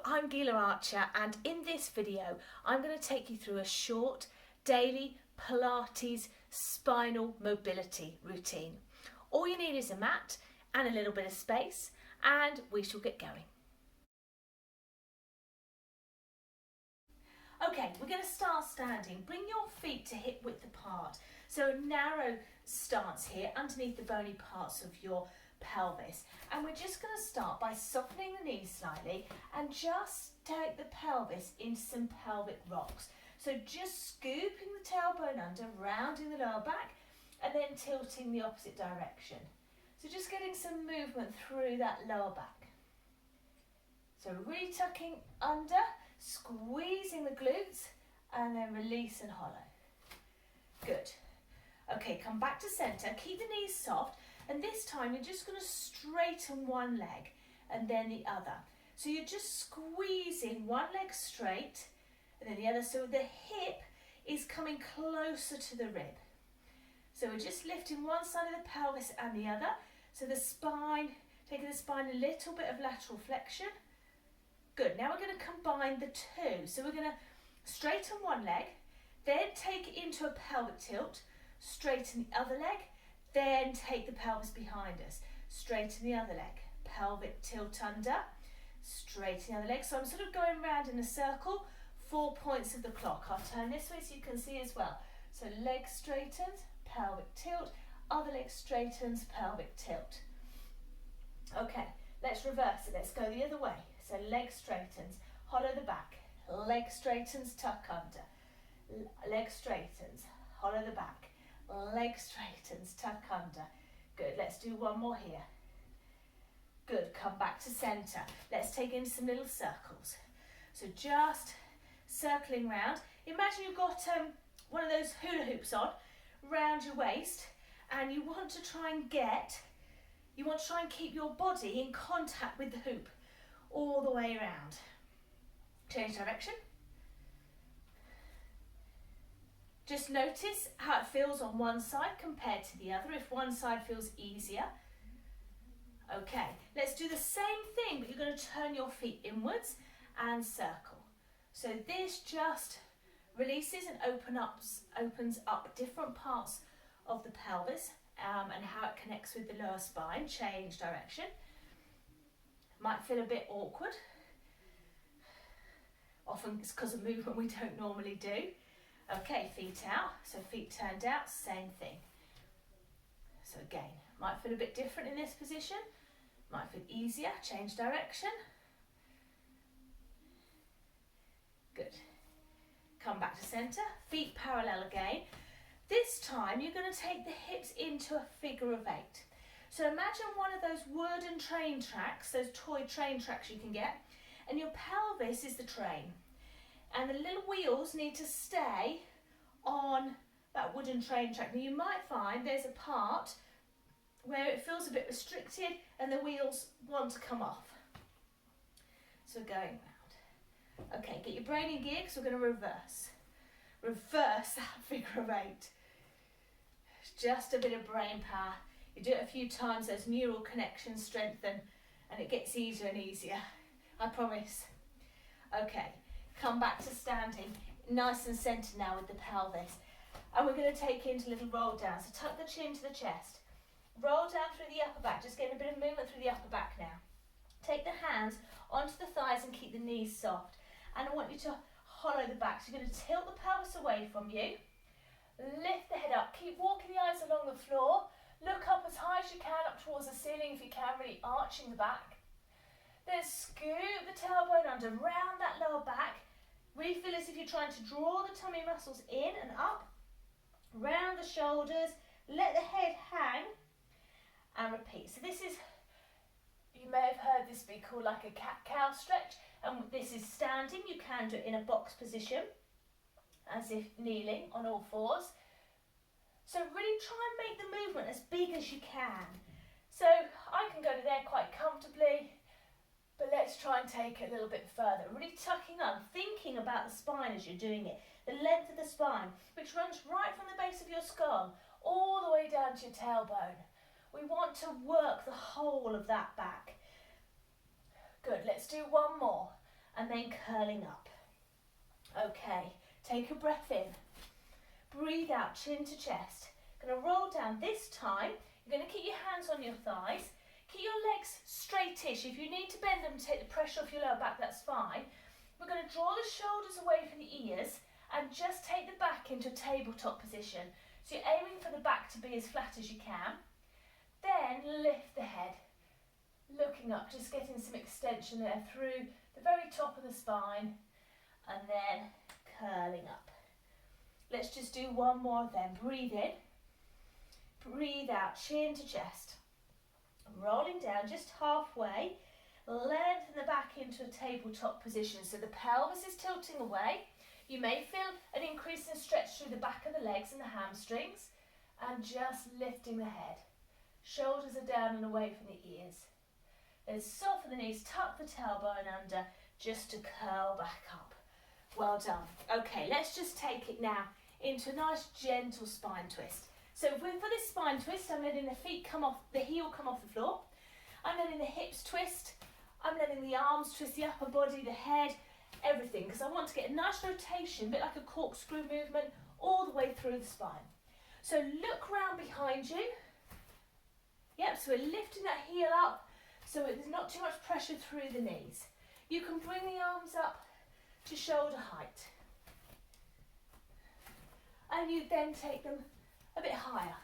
I'm Gila Archer, and in this video I'm going to take you through a short daily Pilates spinal mobility routine. All you need is a mat and a little bit of space, and we shall get going. Okay, we're going to start standing. Bring your feet to hip width apart. So a narrow stance here underneath the bony parts of your pelvis. And we're just going to start by softening the knees slightly and just take the pelvis into some pelvic rocks. So just scooping the tailbone under, rounding the lower back, and then tilting the opposite direction. So just getting some movement through that lower back. So really tucking under, squeezing the glutes, and then release and hollow. Good. Okay, come back to center, keep the knees soft, and this time you're just going to straighten one leg and then the other. So you're just squeezing one leg straight and then the other, so the hip is coming closer to the rib. So we're just lifting one side of the pelvis and the other, so the spine, taking the spine a little bit of lateral flexion. Good, now we're going to combine the two. So we're going to straighten one leg, then take it into a pelvic tilt, straighten the other leg, then take the pelvis behind us, straighten the other leg, pelvic tilt under, straighten the other leg. So I'm sort of going round in a circle, 4 points of the clock. I'll turn this way so you can see as well. So leg straightens, pelvic tilt, other leg straightens, pelvic tilt. Okay, let's reverse it. Let's go the other way. So leg straightens, hollow the back, leg straightens, tuck under, leg straightens, hollow the back, leg straightens, tuck under. Good, let's do one more here. Good, come back to center. Let's take in some little circles. So just circling round. Imagine you've got one of those hula hoops on round your waist, and you want to try and keep your body in contact with the hoop all the way around. Change direction. Just notice how it feels on one side compared to the other, if one side feels easier. Okay, let's do the same thing, but you're going to turn your feet inwards and circle. So this just releases and opens up different parts of the pelvis and how it connects with the lower spine. Change direction. Might feel a bit awkward. Often it's because of movement we don't normally do. Okay, feet out. So feet turned out, same thing. So again, might feel a bit different in this position. Might feel easier. Change direction. Good. Come back to center. Feet parallel again. This time you're going to take the hips into a figure of eight. So imagine one of those wooden train tracks, those toy train tracks you can get, and your pelvis is the train. And the little wheels need to stay on that wooden train track. Now you might find there's a part where it feels a bit restricted and the wheels want to come off. So going round. Okay, get your brain in gear because we're going to reverse. Reverse that figure of eight. It's just a bit of brain power. You do it a few times, those neural connections strengthen and it gets easier and easier. I promise. Okay, come back to standing, nice and centered now with the pelvis. And we're going to take it into a little roll down. So tuck the chin to the chest. Roll down through the upper back, just getting a bit of movement through the upper back now. Take the hands onto the thighs and keep the knees soft. And I want you to hollow the back. So you're going to tilt the pelvis away from you. Lift the head up. Keep walking the eyes along the floor. Look up as high as you can, up towards the ceiling if you can, really arching the back. Then scoop the tailbone under, round that lower back. Really feel as if you're trying to draw the tummy muscles in and up. Round the shoulders, let the head hang, and repeat. So this is, you may have heard this be called like a cat-cow stretch, and this is standing. You can do it in a box position, as if kneeling on all fours. So really try and make the movement as big as you can. So I can go to there quite comfortably, but let's try and take it a little bit further. Really tucking on, thinking about the spine as you're doing it. The length of the spine, which runs right from the base of your skull, all the way down to your tailbone. We want to work the whole of that back. Good, let's do one more. and then curling up. Okay, take a breath in. Breathe out, chin to chest. Going to roll down. This time, you're going to keep your hands on your thighs. Keep your legs straightish. If you need to bend them to take the pressure off your lower back, that's fine. We're going to draw the shoulders away from the ears and just take the back into a tabletop position. So you're aiming for the back to be as flat as you can. Then lift the head, looking up, just getting some extension there through the very top of the spine, and then curling up. Let's just do one more of them. Breathe in, breathe out, chin to chest. Rolling down just halfway, lengthen the back into a tabletop position so the pelvis is tilting away. You may feel an increase in stretch through the back of the legs and the hamstrings, and just lifting the head. Shoulders are down and away from the ears. Then soften the knees, tuck the tailbone under, just to curl back up. Well done. Okay, let's just take it now into a nice gentle spine twist. So for this spine twist, I'm letting the feet come off, the heel come off the floor. I'm letting the hips twist. I'm letting the arms twist, the upper body, the head, everything, because I want to get a nice rotation, a bit like a corkscrew movement, all the way through the spine. So look round behind you. Yep, so we're lifting that heel up so there's not too much pressure through the knees. You can bring the arms up to shoulder height. And you then take them a bit higher.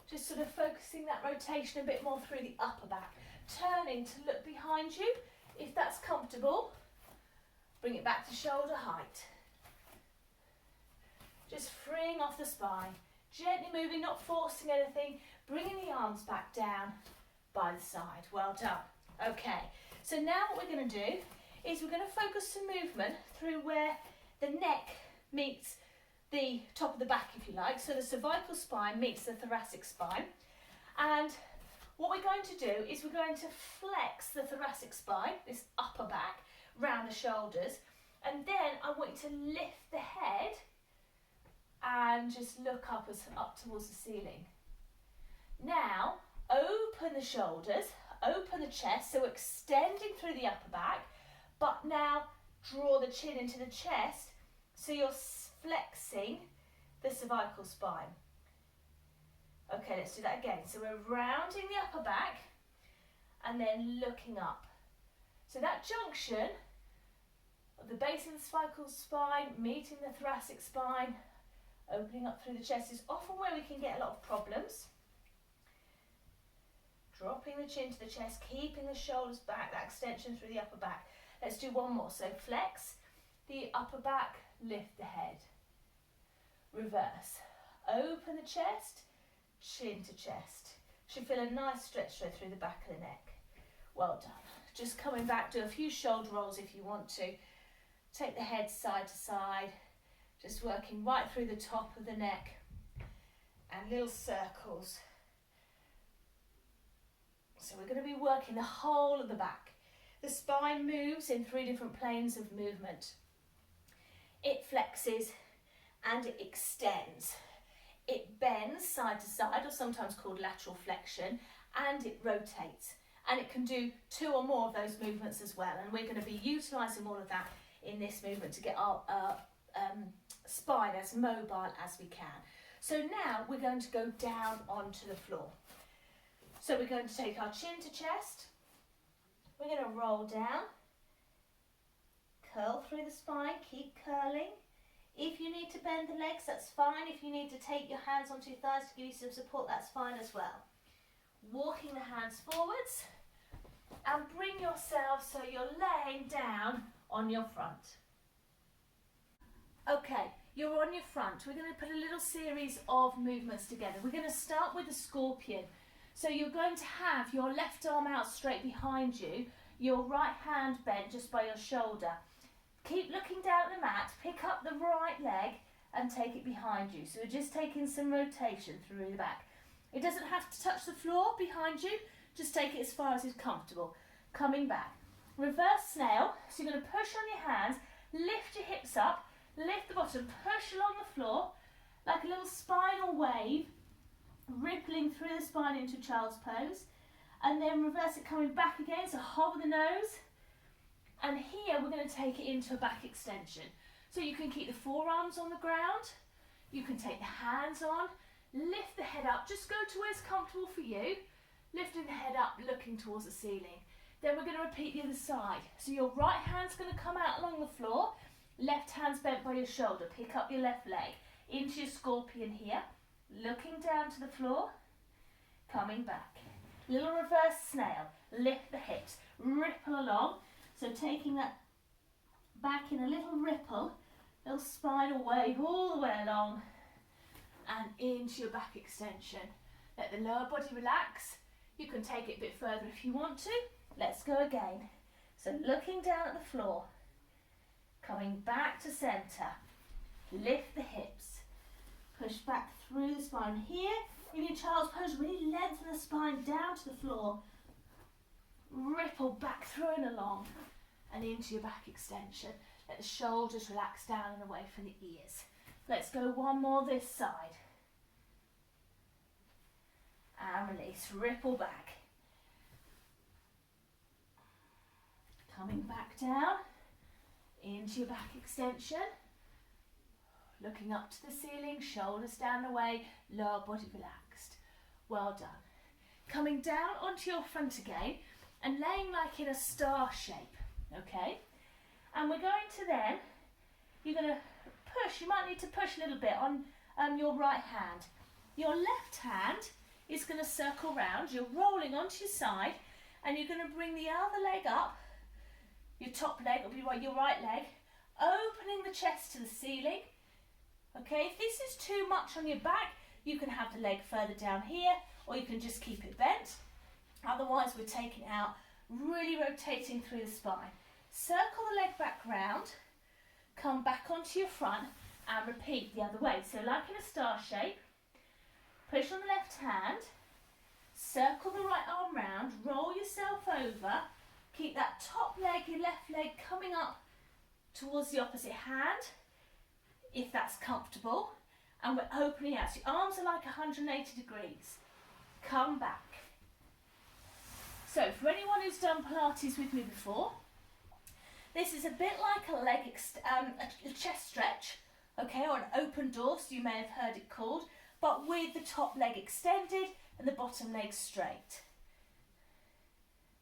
Just sort of focusing that rotation a bit more through the upper back. Turning to look behind you, if that's comfortable. Bring it back to shoulder height. Just freeing off the spine. Gently moving, not forcing anything. Bringing the arms back down by the side. Well done. Okay, so now what we're going to do is we're going to focus some movement through where the neck meets the top of the back, if you like. So the cervical spine meets the thoracic spine. And what we're going to do is we're going to flex the thoracic spine, this upper back, round the shoulders. And then I want you to lift the head and just look up towards the ceiling. Now, open the shoulders, open the chest, so extending through the upper back, but now draw the chin into the chest, so you're flexing the cervical spine. Okay, let's do that again. So we're rounding the upper back and then looking up. So that junction of the base of the cervical spine meeting the thoracic spine, opening up through the chest, is often where we can get a lot of problems. Dropping the chin to the chest, keeping the shoulders back, that extension through the upper back. Let's do one more. So flex the upper back, lift the head. Reverse. Open the chest, chin to chest. Should feel a nice stretch through the back of the neck. Well done. Just coming back, do a few shoulder rolls if you want to. Take the head side to side. Just working right through the top of the neck. And little circles. So we're going to be working the whole of the back. The spine moves in 3 different planes of movement. It flexes and it extends. It bends side to side, or sometimes called lateral flexion, and it rotates. And it can do 2 or more of those movements as well. And we're going to be utilising all of that in this movement to get our spine as mobile as we can. So now we're going to go down onto the floor. So we're going to take our chin to chest. We're going to roll down. Curl through the spine, keep curling. If you need to bend the legs, that's fine. If you need to take your hands onto your thighs to give you some support, that's fine as well. Walking the hands forwards and bring yourself so you're laying down on your front. Okay, you're on your front. We're going to put a little series of movements together. We're going to start with the scorpion. So you're going to have your left arm out straight behind you, your right hand bent just by your shoulder. Keep looking down at the mat, pick up the right leg and take it behind you. So we're just taking some rotation through the back. It doesn't have to touch the floor behind you, just take it as far as is comfortable. Coming back. Reverse snail, so you're going to push on your hands, lift your hips up, lift the bottom, push along the floor like a little spinal wave, rippling through the spine into child's pose, and then reverse it coming back again, so hover the nose. And here we're going going to take it into a back extension. So you can keep the forearms on the ground, you can take the hands on, lift the head up, just go to where it's comfortable for you, lifting the head up, looking towards the ceiling. Then we're going to repeat the other side. So your right hand's going to come out along the floor, left hand's bent by your shoulder, pick up your left leg, into your scorpion here, looking down to the floor, coming back. Little reverse snail, lift the hips, ripple along. So taking that back in a little ripple, little spinal wave all the way along and into your back extension. Let the lower body relax. You can take it a bit further if you want to. Let's go again. So looking down at the floor, coming back to centre, lift the hips, push back through the spine here. In your child's pose, really lengthen the spine down to the floor, ripple back through and along and into your back extension. Let the shoulders relax down and away from the ears. Let's go one more this side. And release, ripple back. Coming back down into your back extension. Looking up to the ceiling, shoulders down and away, lower body relaxed. Well done. Coming down onto your front again and laying like in a star shape, okay? And we're going to then, you're going to push, you might need to push a little bit on your right hand. Your left hand is going to circle round, you're rolling onto your side, and you're going to bring the other leg up, your top leg will be your right leg, opening the chest to the ceiling. Okay, if this is too much on your back, you can have the leg further down here, or you can just keep it bent. Otherwise, we're taking it out, really rotating through the spine. Circle the leg back round, come back onto your front, and repeat the other way. So like in a star shape, push on the left hand, circle the right arm round, roll yourself over, keep that top leg, your left leg, coming up towards the opposite hand, if that's comfortable, and we're opening out. So your arms are like 180 degrees. Come back. So for anyone who's done Pilates with me before, this is a bit like a leg, a chest stretch, okay, or an open dorsal, you may have heard it called, but with the top leg extended and the bottom leg straight.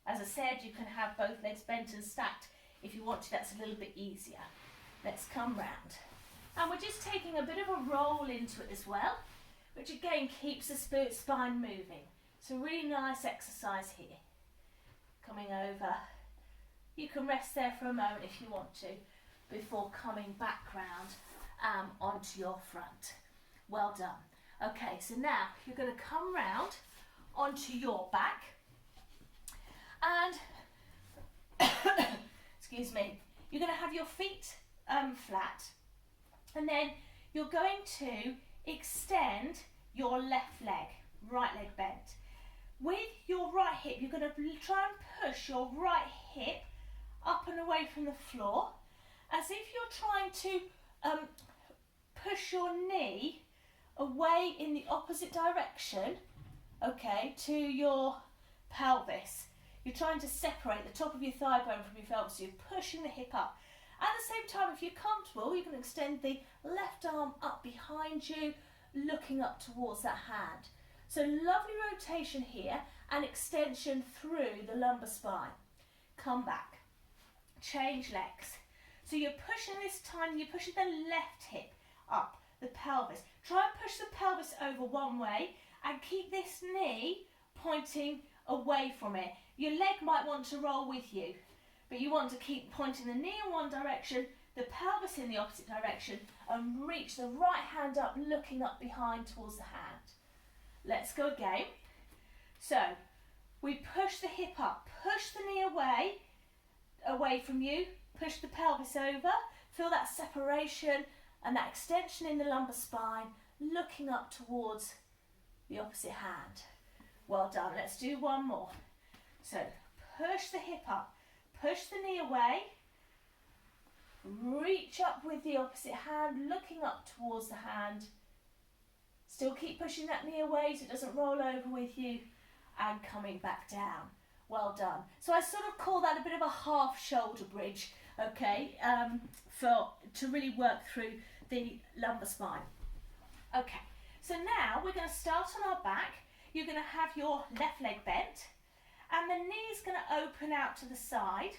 As I said, you can have both legs bent and stacked if you want to, that's a little bit easier. Let's come round. And we're just taking a bit of a roll into it as well, which again keeps the spine moving. So really nice exercise here. Coming over. You can rest there for a moment if you want to, before coming back round onto your front. Well done. Okay, so now you're going to come round onto your back and excuse me, you're going to have your feet flat, and then you're going to extend your left leg, right leg bent. With your right hip, you're going to try and push your right hip up and away from the floor, as if you're trying to push your knee away in the opposite direction, okay, to your pelvis. You're trying to separate the top of your thigh bone from your pelvis, so you're pushing the hip up. At the same time, if you're comfortable, you can extend the left arm up behind you, looking up towards that hand. So lovely rotation here and extension through the lumbar spine. Come back. Change legs. So you're pushing this time, you're pushing the left hip up, the pelvis. Try and push the pelvis over one way and keep this knee pointing away from it. Your leg might want to roll with you, but you want to keep pointing the knee in one direction, the pelvis in the opposite direction, and reach the right hand up, looking up behind towards the hand. Let's go again. So we push the hip up, push the knee away from you, push the pelvis over, feel that separation and that extension in the lumbar spine, looking up towards the opposite hand. Well done. Let's do one more. So push the hip up, push the knee away, reach up with the opposite hand, looking up towards the hand. Still keep pushing that knee away so it doesn't roll over with you, and coming back down. Well done. So I sort of call that a bit of a half shoulder bridge. okay, to really work through the lumbar spine. Okay, so now we're going to start on our back. You're going to have your left leg bent, and the knee's going to open out to the side.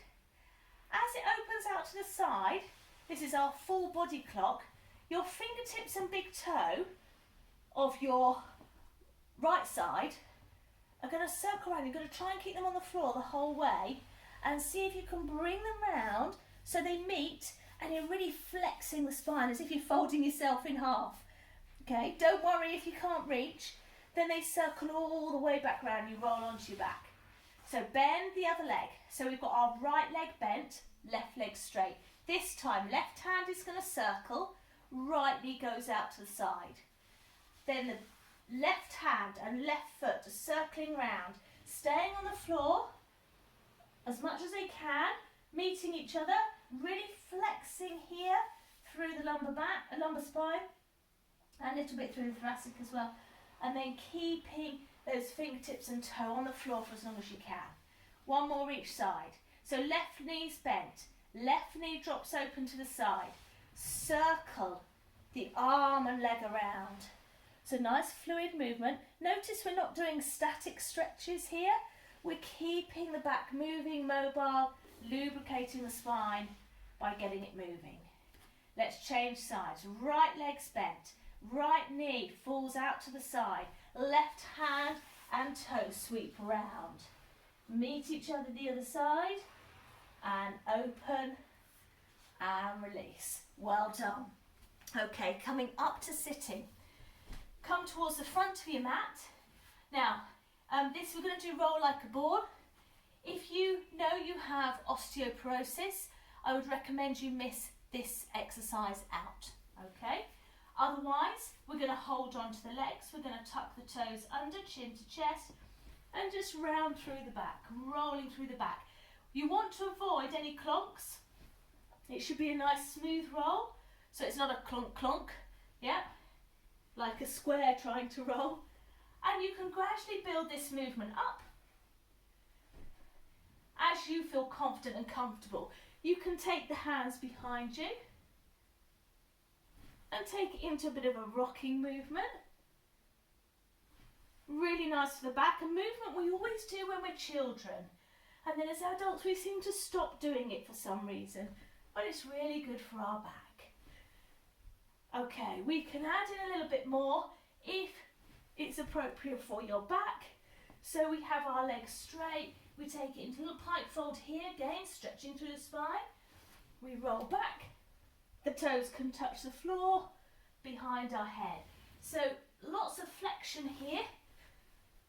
As it opens out to the side, this is our full body clock, your fingertips and big toe of your right side are going to circle around. You're going to try and keep them on the floor the whole way and see if you can bring them round so they meet and you're really flexing the spine as if you're folding yourself in half. Okay, don't worry if you can't reach, then they circle all the way back round, you roll onto your back. So bend the other leg. So we've got our right leg bent, left leg straight. This time left hand is going to circle, right knee goes out to the side. Then the left hand and left foot are circling round, staying on the floor as much as they can, meeting each other, really flexing here through the lumbar spine, and a little bit through the thoracic as well, and then keeping those fingertips and toe on the floor for as long as you can. One more each side. So left knee's bent, left knee drops open to the side, circle the arm and leg around. So nice fluid movement. Notice we're not doing static stretches here. We're keeping the back moving, mobile, lubricating the spine by getting it moving. Let's change sides. Right leg's bent, right knee falls out to the side, left hand and toe sweep round. Meet each other the other side and open and release. Well done. Okay, coming up to sitting. Come towards the front of your mat. Now, we're going to do roll like a board. If you know you have osteoporosis, I would recommend you miss this exercise out, okay? Otherwise, we're going to hold on to the legs. We're going to tuck the toes under, chin to chest, and just round through the back, rolling through the back. You want to avoid any clonks. It should be a nice smooth roll, so it's not a clonk clonk, yeah? Like a square trying to roll. And you can gradually build this movement up as you feel confident and comfortable. You can take the hands behind you and take it into a bit of a rocking movement. Really nice for the back, a movement we always do when we're children. And then as adults we seem to stop doing it for some reason, but it's really good for our back. Okay, we can add in a little bit more if it's appropriate for your back. So we have our legs straight, we take it into a little pike fold here, again stretching through the spine. We roll back, the toes can touch the floor behind our head. So lots of flexion here,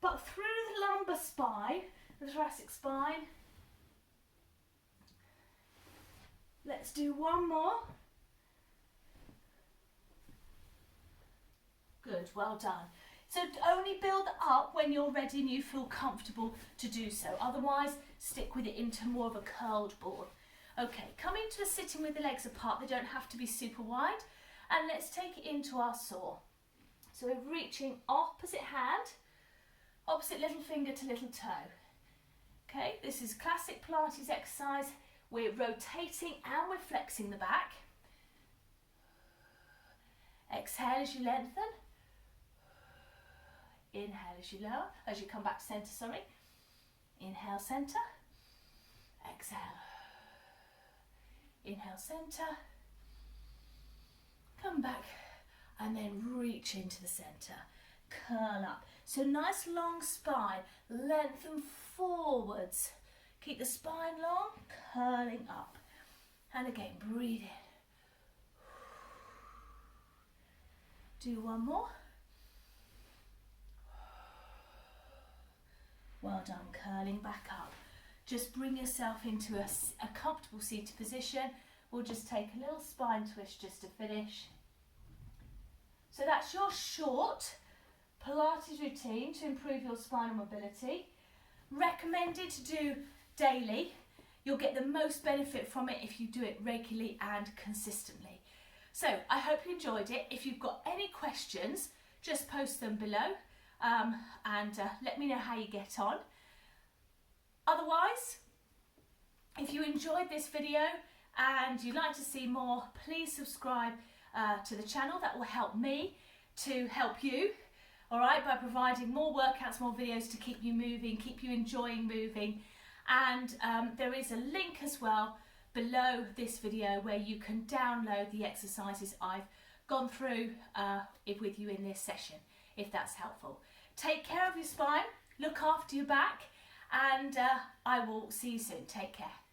but through the lumbar spine, the thoracic spine. Let's do one more. Good, well done. So only build up when you're ready and you feel comfortable to do so. Otherwise, stick with it into more of a curled board. Okay, coming to a sitting with the legs apart, they don't have to be super wide. And let's take it into our saw. So we're reaching opposite hand, opposite little finger to little toe. Okay, this is classic Pilates exercise. We're rotating and we're flexing the back. Exhale as you lengthen. Inhale as you lower, as you come back to centre, sorry. Inhale, centre. Exhale. Inhale, centre. Come back and then reach into the centre. Curl up. So nice long spine, lengthen forwards. Keep the spine long, curling up. And again, breathe in. Do one more. Well done, curling back up. Just bring yourself into a comfortable seated position. We'll just take a little spine twist just to finish. So that's your short Pilates routine to improve your spinal mobility. Recommended to do daily. You'll get the most benefit from it if you do it regularly and consistently. So I hope you enjoyed it. If you've got any questions, just post them below. And let me know how you get on. Otherwise, if you enjoyed this video and you'd like to see more, please subscribe to the channel. That will help me to help you, all right, by providing more workouts, more videos to keep you moving, keep you enjoying moving. And there is a link as well below this video where you can download the exercises I've gone through with you in this session, if that's helpful. Take care of your spine, look after your back, and I will see you soon. Take care.